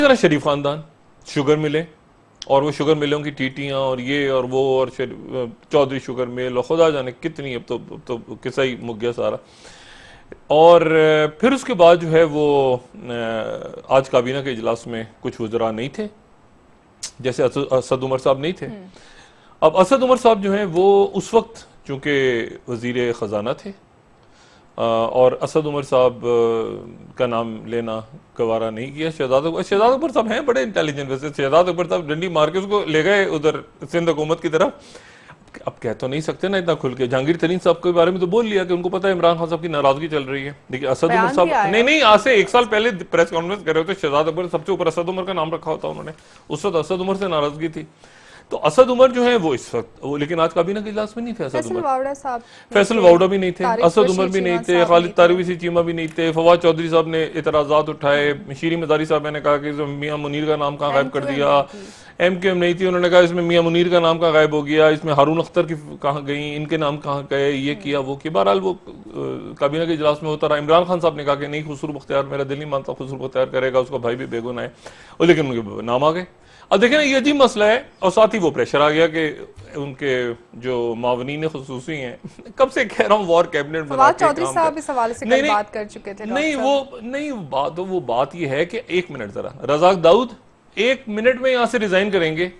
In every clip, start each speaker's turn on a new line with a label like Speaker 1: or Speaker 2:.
Speaker 1: जरा शरीफ खानदान, शुगर मिले, और वो शुगर मिलों की टीटियां और ये और वो और चौधरी शुगर मिल और खुदा जाने कितनी, अब तो किस्सा ही मुक गया सारा। और फिर उसके बाद जो है वो आज काबीना के इजलास में कुछ वज़रा नहीं थे, जैसे असद उमर साहब नहीं थे। अब असद उमर साहब जो हैं वो उस वक्त चूंकि वजीर ख़जाना थे, और असद उमर साहब का नाम लेना गवारा नहीं किया। शहजाद अकबर साहब हैं बड़े इंटेलिजेंट, वैसे शहजाद अकबर साहब डंडी मार के उसको ले गए उधर सिंध हुकूमत की तरफ। अब कह तो नहीं सकते ना इतना खुल के। जहांगीर तरीन साहब के बारे में तो बोल लिया कि उनको पता है इमरान खान साहब की नाराजगी चल रही है। देखिए असद उमर साहब नहीं आज से 1 साल पहले प्रेस कॉन्फ्रेंस कर रहे थे, शहजाद अकबर सबसे ऊपर असद उमर का नाम रखा होता उन्होंने, उस वक्त असद उमर से नाराजगी थी। तो असद उमर जो है वो इस वक्त वो, लेकिन आज काबीना के इजलास में नहीं थे असद उमर, फैसल वाउडा भी नहीं थे, असद उमर भी नहीं थे, खालिद तारवी चीमा भी नहीं थे, फवाद चौधरी साहब ने इतराजात उठाए, शीरी मजारी साहब ने कहा कि मियां मुनीर का नाम कहाँ गायब कर दिया, MQM नहीं थी, उन्होंने कहा इसमें मियां मुनीर का नाम कहाँ गायब हो गया, इसमें हारून अख्तर की कहाँ गई, इनके नाम कहाँ गए, ये किया वो किया। बहरहाल वो काबीना के इजलास में होता रहा। इमरान खान साहब ने कहा कि नहीं खुसरू बख्तियार, मेरा दिल नहीं मानता खुसरू बख्तियार करेगा, उसका भाई भी बेगुनाह है, और लेकिन उनके नाम आ गए। अब देखें ना ये अजीब मसला है, और साथ ही वो प्रेशर आ गया कि उनके जो मावनीन खुसूसी हैं, कब से कह रहा हूँ वॉर कैबिनेट बना के
Speaker 2: चौधरी साहब इस हवाले से कल बात कर चुके थे।
Speaker 1: नहीं वो बात ये है कि 1 मिनट जरा, रज़ाक दाऊद 1 मिनट में यहां से रिजाइन करेंगे,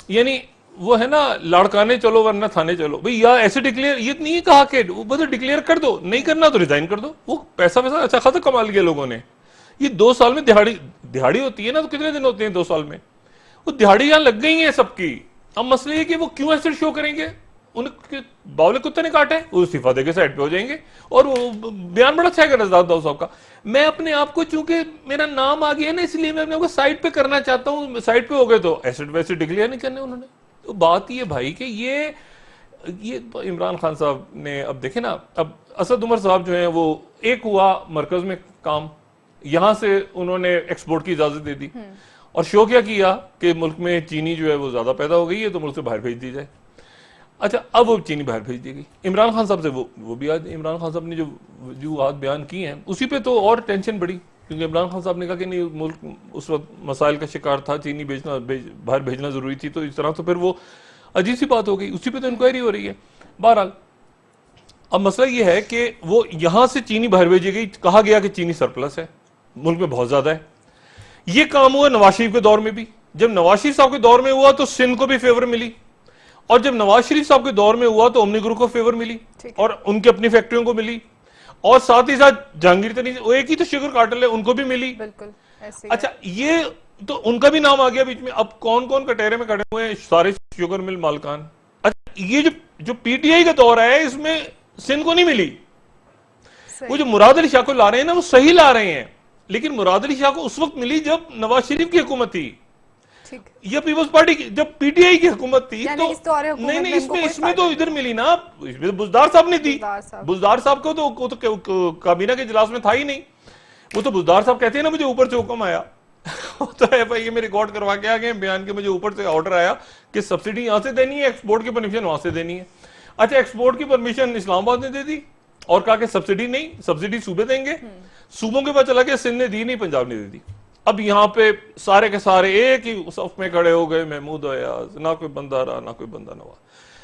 Speaker 1: यानी वो है ना लड़काने चलो वरना थाने चलो भाई, या ऐसे डिक्लेयर, ये नहीं कहा कि बस डिक्लेयर कर दो, नहीं करना तो रिजाइन कर दो। वो पैसा अच्छा खासा कमा लिया लोगों ने। ये 2 साल में दिहाड़ी होती है ना, तो कितने दिन होते हैं 2 साल में, वो दिहाड़ी यहां लग गई है सबकी। अब मसले ये कि वो क्यों एसिड शो करेंगे, उनके बावले कुत्ते ने काटे, वो इस्तीफा देके साइड पे हो जाएंगे। और वो बयान बड़ा अच्छा है रज़ाक दाऊद साहब का, मैं अपने आप को चूंकि मेरा नाम आ गया है ना इसलिए मैं अपने आप को साइड पे करना चाहता हूं, साइड पे हो गए तो एसिड वैसे डिक्लेयर नहीं करने उन्होंने। तो बात ये भाई कि ये इमरान खान साहब ने, अब देखे ना, अब असद उमर साहब जो है वो एक हुआ मरकज में काम, यहां से उन्होंने एक्सपोर्ट की इजाजत दे दी, और शो क्या किया कि मुल्क में चीनी जो है वो ज्यादा पैदा हो गई है तो मुल्क से बाहर भेज दी जाए। अच्छा अब वो चीनी बाहर भेज दी गई। इमरान खान साहब से वो भी आज इमरान खान साहब ने जो वजूहात बयान की हैं उसी पे तो और टेंशन बढ़ी, क्योंकि इमरान खान साहब ने कहा कि नहीं मुल्क उस वक्त मसाइल का शिकार था, चीनी बाहर भेजना जरूरी थी, तो इस तरह तो फिर वो अजीब सी बात हो गई, उसी पे तो इंक्वायरी हो रही है। बहरहाल अब मसला ये है कि वो यहां से चीनी बाहर भेजी गई, कहा गया कि चीनी सरप्लस है, मुल्क में बहुत ज्यादा है। ये काम हुआ नवाज शरीफ के दौर में भी, जब नवाज शरीफ साहब के दौर में हुआ तो सिंध को भी फेवर मिली, और जब नवाज शरीफ साहब के दौर में हुआ तो ओमनी ग्रुप को फेवर मिली और उनकी अपनी फैक्ट्रियों को मिली, और साथ ही साथ जहांगीर तरीन एक ही तो शुगर कार्टेल है उनको भी मिली।
Speaker 2: बिल्कुल ऐसे।
Speaker 1: अच्छा ये तो उनका भी नाम आ गया बीच में। अब कौन कौन कटहरे में खड़े हुए हैं, सारे शुगर मिल मालकान। अच्छा ये जो PTI का दौर है इसमें सिंध को नहीं मिली। वो जो मुराद अली शाह को ला रहे हैं ना वो सही ला रहे हैं, लेकिन मुराद अली शाह को उस वक्त मिली जब नवाज शरीफ की हुकूमत थी, या पीपल्स पार्टी की जब PTI की हुकूमत थी, तो नहीं इसमें तो इधर मिली ना, इसमें तो बुजदार साहब ने दी। बुजदार साहब को तो काबीना के इजलास में था ही नहीं। वो तो बुजदार साहब कहते हैं ना मुझे ऊपर से हुक्म आया तो है भाई, ये मैं रिकॉर्ड करवा के आ गए बयान के, मुझे ऊपर से ऑर्डर आया कि सब्सिडी यहां से देनी है, एक्सपोर्ट की परमिशन वहां से देनी है। अच्छा एक्सपोर्ट की परमिशन इस्लामाबाद ने दे दी और कहा कि सब्सिडी नहीं, सब्सिडी सूबे देंगे। सूबों के बाद चला गया, सिंध ने दी नहीं, पंजाब ने दे दी। अब यहाँ पे सारे के सारे एक ही सफ में खड़े हो गए, महमूद अयाज, ना कोई बंदा रहा ना कोई बंदा नवा।